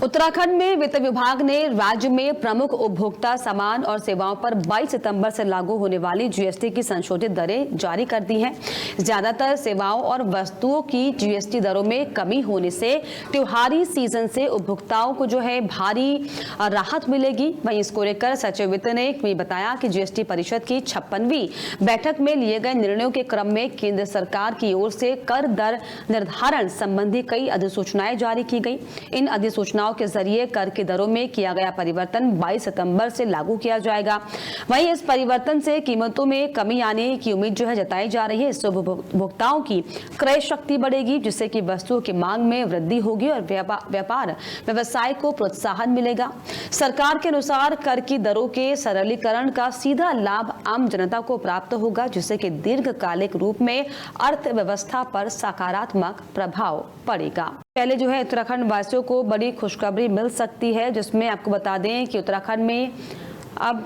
उत्तराखंड में वित्त विभाग ने राज्य में प्रमुख उपभोक्ता सामान और सेवाओं पर 22 सितंबर से लागू होने वाली जीएसटी की संशोधित दरें जारी कर दी हैं। ज्यादातर सेवाओं और वस्तुओं की जीएसटी दरों में कमी होने से त्योहारी सीजन से उपभोक्ताओं को जो है भारी राहत मिलेगी। वहीं इसको लेकर सचिव वित्त ने भी बताया कि जीएसटी परिषद की 56वीं बैठक में लिए गए निर्णयों के क्रम में केंद्र सरकार की ओर से कर दर निर्धारण संबंधी कई अधिसूचनाएं जारी की गई। इन अधिसूचनाओं के जरिए कर की दरों में किया गया परिवर्तन 22 सितंबर से लागू किया जाएगा। वहीं इस परिवर्तन से कीमतों में कमी आने की उम्मीद जो है जताई जा रही है। इससे उपभोक्ताओं की क्रय शक्ति बढ़ेगी, जिससे कि वस्तुओं की मांग में वृद्धि होगी और व्यापार व्यवसाय को प्रोत्साहन मिलेगा। सरकार के अनुसार कर की दरों के सरलीकरण का सीधा लाभ आम जनता को प्राप्त होगा, जिससे कि दीर्घकालिक रूप में अर्थव्यवस्था पर सकारात्मक प्रभाव पड़ेगा। पहले जो है उत्तराखंड वासियों को बड़ी खुशखबरी मिल सकती है, जिसमें आपको बता दें कि उत्तराखंड में अब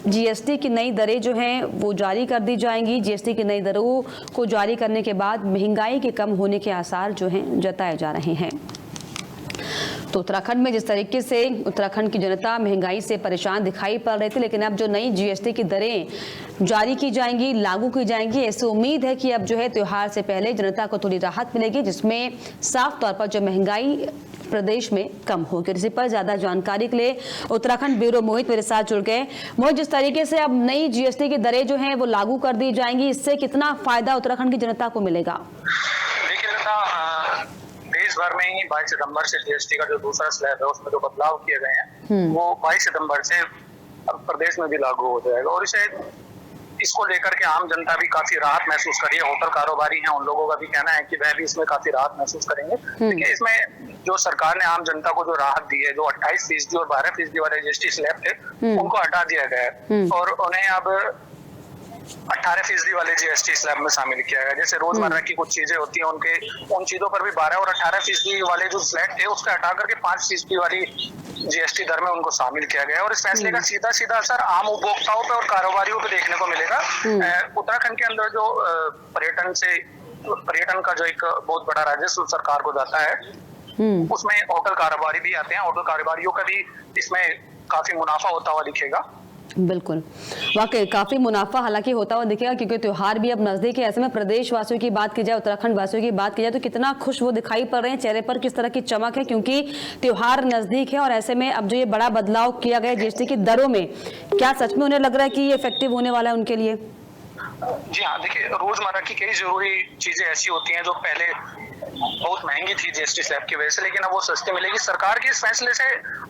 जीएसटी की नई दरें जो हैं वो जारी कर दी जाएंगी। जीएसटी की नई दरों को जारी करने के बाद महंगाई के कम होने के आसार जो हैं जताए जा रहे हैं। तो उत्तराखंड में जिस तरीके से उत्तराखंड की जनता महंगाई से परेशान दिखाई पड़ रही थी, लेकिन अब जो नई जीएसटी की दरें जारी की जाएंगी, लागू की जाएंगी, ऐसी उम्मीद है कि अब जो है त्योहार से पहले जनता को थोड़ी राहत मिलेगी, जिसमें साफ तौर पर जो महंगाई प्रदेश में कम होगी। इसी पर ज्यादा जानकारी के लिए उत्तराखंड ब्यूरो मोहित मेरे साथ जुड़ गए। मोहित, जिस तरीके से अब नई जीएसटी की दरें जो हैं वो लागू कर दी जाएंगी, इससे कितना फायदा उत्तराखंड की जनता को मिलेगा? देश भर में ही 22 सितंबर से जीएसटी का जो दूसरा स्लैब है उसमें जो बदलाव किए गए हैं वो 22 सितंबर से प्रदेश में भी लागू हो जाएगा और इसको लेकर के आम जनता भी काफी राहत महसूस करी है। होटल कारोबारी हैं, उन लोगों का भी कहना है कि वह भी इसमें काफी राहत महसूस करेंगे। देखिए, इसमें जो सरकार ने आम जनता को जो राहत दी है, जो 28% और 12% वाले जीएसटी स्लैब थे उनको हटा दिया गया है और उन्हें अब 18% वाले जीएसटी स्लैब में शामिल किया गया। जैसे रोजमर्रा की कुछ चीजें होती हैं उन चीजों पर भी 12 और 18% वाले जो स्लैब थे उसके हटा करके 5% वाली जीएसटी दर में उनको शामिल किया गया और इस फैसले का सीधा असर आम उपभोक्ताओं पे और कारोबारियों पे देखने को मिलेगा। उत्तराखंड के अंदर जो पर्यटन का जो एक बहुत बड़ा राजस्व सरकार को जाता है उसमें होटल कारोबारी भी आते हैं। होटल कारोबारियों का भी इसमें काफी मुनाफा होता हुआ दिखेगा। बिल्कुल, वाकई काफी मुनाफा हालांकि होता हुआ दिखेगा, क्योंकि त्योहार भी अब नजदीक है। ऐसे में प्रदेश वासियों की बात की जाए, उत्तराखंड वासियों की बात की जाए तो कितना खुश वो दिखाई पड़ रहे हैं, चेहरे पर किस तरह की चमक है, क्योंकि त्योहार नजदीक है। और ऐसे में अब जो ये बड़ा बदलाव किया गया जीएसटी की दरों में, क्या सच में उन्हें लग रहा है कि ये इफेक्टिव होने वाला है उनके लिए? जी हाँ, देखिए, रोजमर्रा की कई जरूरी चीजें ऐसी होती हैं जो पहले बहुत महंगी थी जीएसटी स्लैब की वजह से, लेकिन अब वो सस्ती मिलेगी। सरकार के इस फैसले से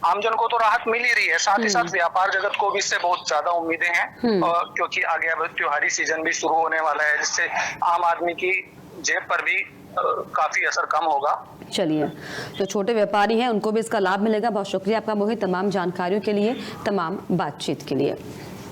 आमजन को तो राहत मिल ही रही है, साथ ही साथ व्यापार जगत को भी इससे बहुत ज्यादा उम्मीदें हैं क्योंकि आगे अब त्योहारी सीजन भी शुरू होने वाला है, जिससे आम आदमी की जेब पर भी काफी असर कम होगा। चलिए, जो छोटे व्यापारी हैं उनको भी इसका लाभ मिलेगा। बहुत शुक्रिया आपका मोहित, तमाम जानकारियों के लिए, तमाम बातचीत के लिए।